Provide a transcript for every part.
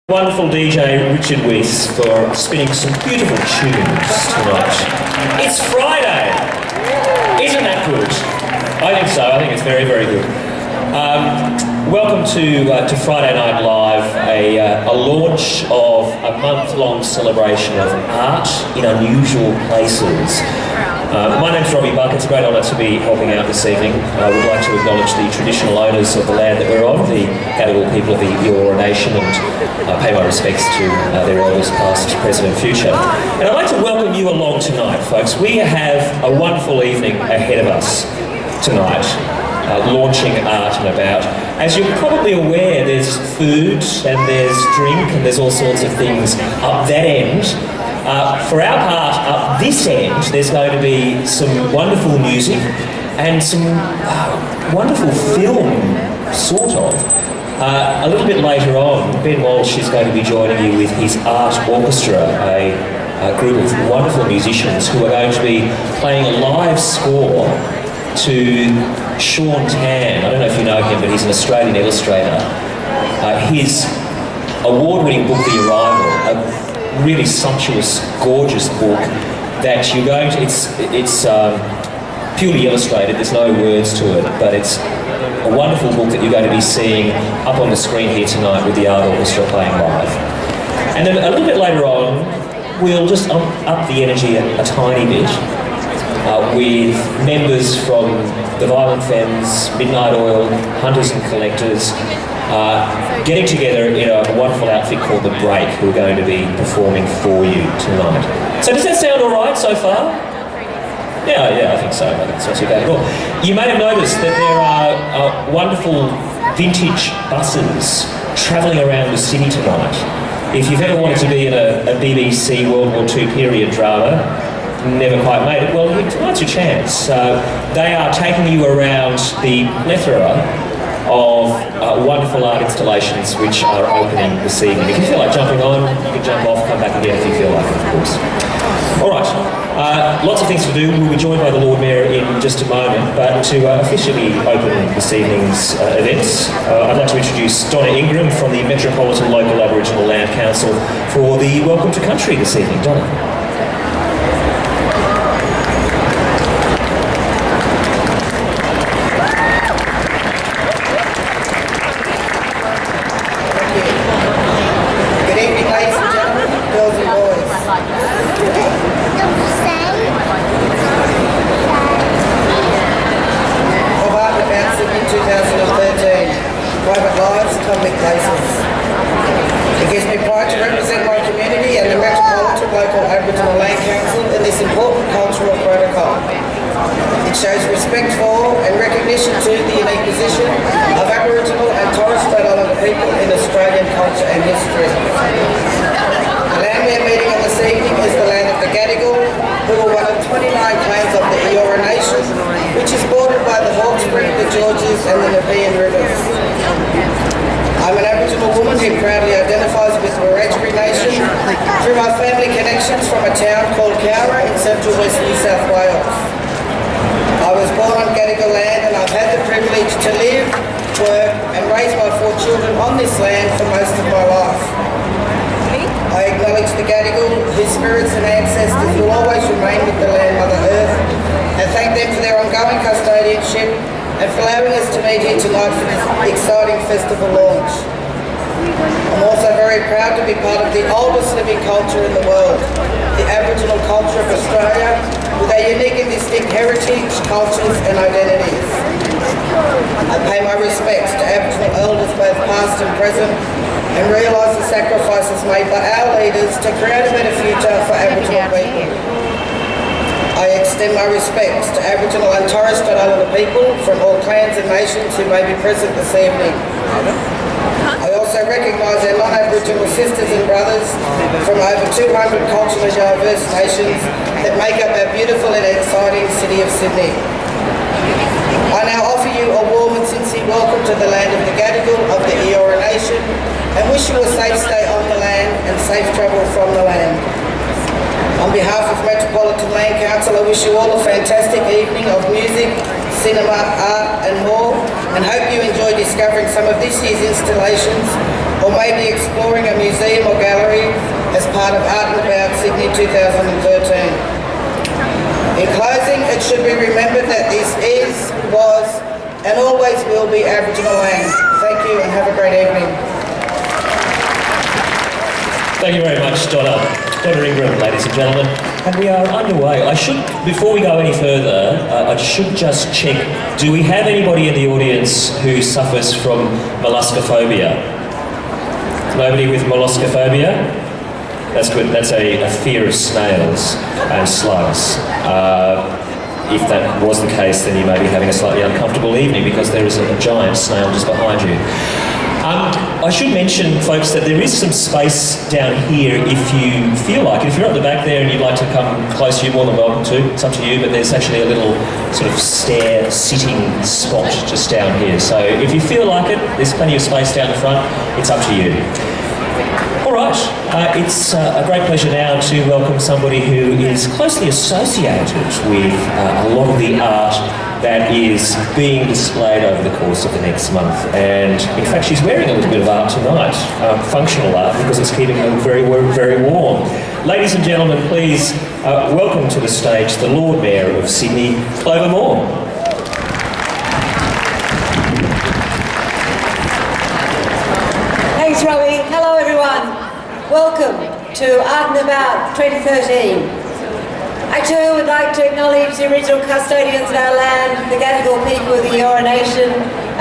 Wonderful DJ Richard Weiss for spinning some beautiful tunes tonight. It's Friday! Isn't that good? I think so. I think it's very, very good. Welcome to Friday Night Live, a launch of a month-long celebration of art in unusual places. My name's Robbie Buck. It's a great honour to be helping out this evening. I would like to acknowledge the traditional owners of the land that we're on, the Gadigal people of the Eora Nation, and pay my respects to their elders past, present and future. And I'd like to welcome you along tonight, folks. We have a wonderful evening ahead of us tonight, launching Art and About. As you're probably aware, there's food and there's drink and there's all sorts of things up that end. For our part, up this end, there's going to be some wonderful music and some wonderful film, sort of. A little bit later on, Ben Walsh is going to be joining you with his art orchestra, a group of wonderful musicians who are going to be playing a live score to Sean Tan. I don't know if you know him, but he's an Australian illustrator. His award-winning book, The Arrival, a really sumptuous, gorgeous book that you're going to, it's purely illustrated, there's no words to it, but it's a wonderful book that you're going to be seeing up on the screen here tonight with the art orchestra playing live. And then a little bit later on, we'll just up the energy a tiny bit with members from the Violent Femmes, Midnight Oil, Hunters and Collectors, getting together in a wonderful outfit called The Break, who are going to be performing for you tonight. So does that sound all right so far? Yeah, I think so. I think it's not too bad at all. You may have noticed that there are wonderful vintage buses travelling around the city tonight. If you've ever wanted to be in a BBC World War II period drama, never quite made it, well, tonight's your chance. They are taking you around the plethora of wonderful art installations which are opening this evening. If you feel like jumping on, you can jump off, come back again if you feel like it, of course. All right, lots of things to do. We'll be joined by the Lord Mayor in just a moment, but to officially open this evening's events, I'd like to introduce Donna Ingram from the Metropolitan Local Aboriginal Land Council for the Welcome to Country this evening. Donna. Present this evening. I also recognise our non-Aboriginal sisters and brothers from over 200 culturally diverse nations that make up our beautiful and exciting city of Sydney. I now offer you a warm and sincere welcome to the land of the Gadigal of the Eora Nation and wish you a safe stay on the land and safe travel from the land. On behalf of Metropolitan Land Council, I wish you all a fantastic evening of music, cinema, art and more. and hope you enjoy discovering some of this year's installations or maybe exploring a museum or gallery as part of Art and About Sydney 2013. In closing, it should be remembered that this is, was and always will be Aboriginal land. Thank you and have a great evening. Thank you very much, Donna Ingram, ladies and gentlemen. And we are underway. Before we go any further, I should just check, do we have anybody in the audience who suffers from molluscophobia? Nobody with molluscophobia? That's good. That's a fear of snails and slugs. If that was the case, then you may be having a slightly uncomfortable evening because there is a giant snail just behind you. I should mention, folks, that there is some space down here if you feel like it. If you're at the back there and you'd like to come close, you're more than welcome to. It's up to you, but there's actually a little sort of stair sitting spot just down here. So if you feel like it, there's plenty of space down the front. It's up to you. All right, it's a great pleasure now to welcome somebody who is closely associated with a lot of the art that is being displayed over the course of the next month. And in fact, she's wearing a little bit of art tonight, functional art, because it's keeping her very, very warm. Ladies and gentlemen, please welcome to the stage the Lord Mayor of Sydney, Clover Moore. Thanks, Robbie. Hello, everyone. Welcome to Art and About 2013. I too would like to acknowledge the original custodians of our land, the Gadigal people of the Eora Nation,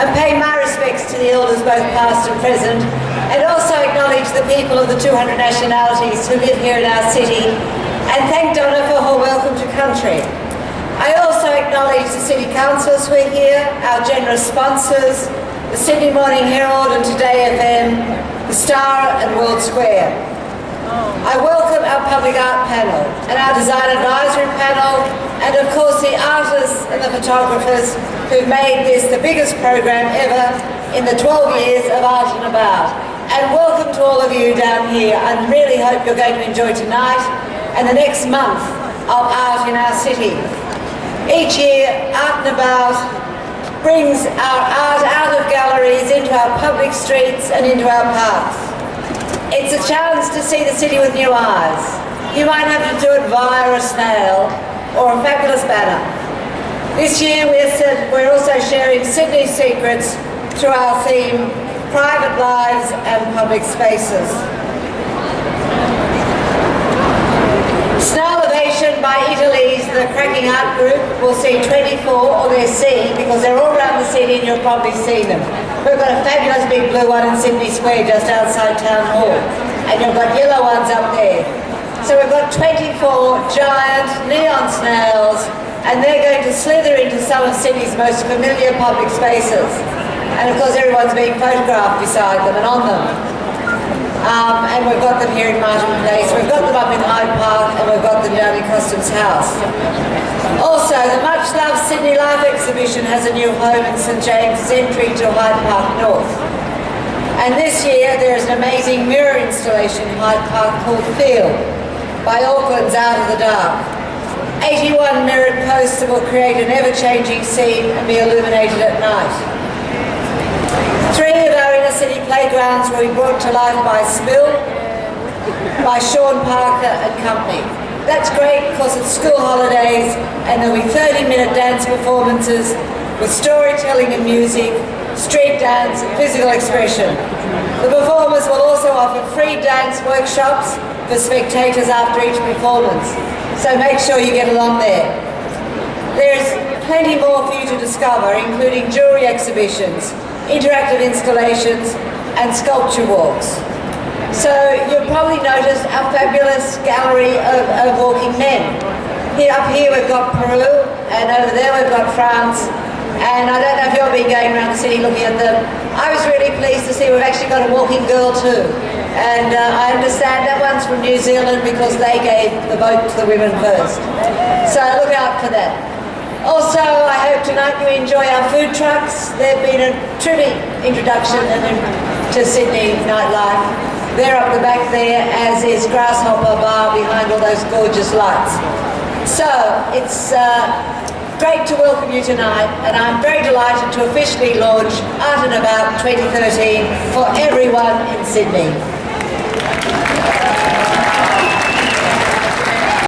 and pay my respects to the elders both past and present, and also acknowledge the people of the 200 nationalities who live here in our city, and thank Donna for her welcome to country. I also acknowledge the City Councillors who are here, our generous sponsors, the Sydney Morning Herald and Today FM, the Star and World Square. I welcome our public art panel and our design advisory panel, and of course the artists and the photographers who've made this the biggest program ever in the 12 years of Art and About. And welcome to all of you down here. I really hope you're going to enjoy tonight and the next month of art in our city. Each year, Art and About brings our art out of galleries into our public streets and into our parks. It's a chance to see the city with new eyes. You might have to do it via a snail or a fabulous banner. This year we're also sharing Sydney secrets through our theme, Private Lives and Public Spaces. Snail Ovation by Italy's The Cracking Art Group will see 24, or they're seen because they're all around the city and you'll probably see them. We've got a fabulous big blue one in Sydney Square just outside Town Hall, and you've got yellow ones up there. So we've got 24 giant neon snails, and they're going to slither into some of Sydney's most familiar public spaces. And of course everyone's being photographed beside them and on them. And we've got them here in Martin Place, we've got them up in Hyde Park, and we've got them down in Customs House. Also, the much-loved Sydney Life exhibition has a new home in St James's entry to Hyde Park North. And this year there is an amazing mirror installation in Hyde Park called Feel by Auckland's Out of the Dark. 81 mirrored posts that will create an ever-changing scene and be illuminated at night. 3 of our inner city playgrounds will be brought to life by Spill, by Sean Parker and company. That's great because it's school holidays and there'll be 30-minute dance performances with storytelling and music, street dance and physical expression. The performers will also offer free dance workshops for spectators after each performance, so make sure you get along there. There's plenty more for you to discover, including jewellery exhibitions, interactive installations and sculpture walks. So you'll probably notice our fabulous gallery of walking men. Up here we've got Peru, and over there we've got France, and I don't know if you've been going around the city looking at them. I was really pleased to see we've actually got a walking girl too, and I understand that one's from New Zealand because they gave the vote to the women first. So look out for that. Also, I hope tonight you enjoy our food trucks. They've been a terrific introduction to Sydney nightlife. They're up the back there, as is Grasshopper Bar behind all those gorgeous lights. So it's great to welcome you tonight, and I'm very delighted to officially launch Art and About 2013 for everyone in Sydney.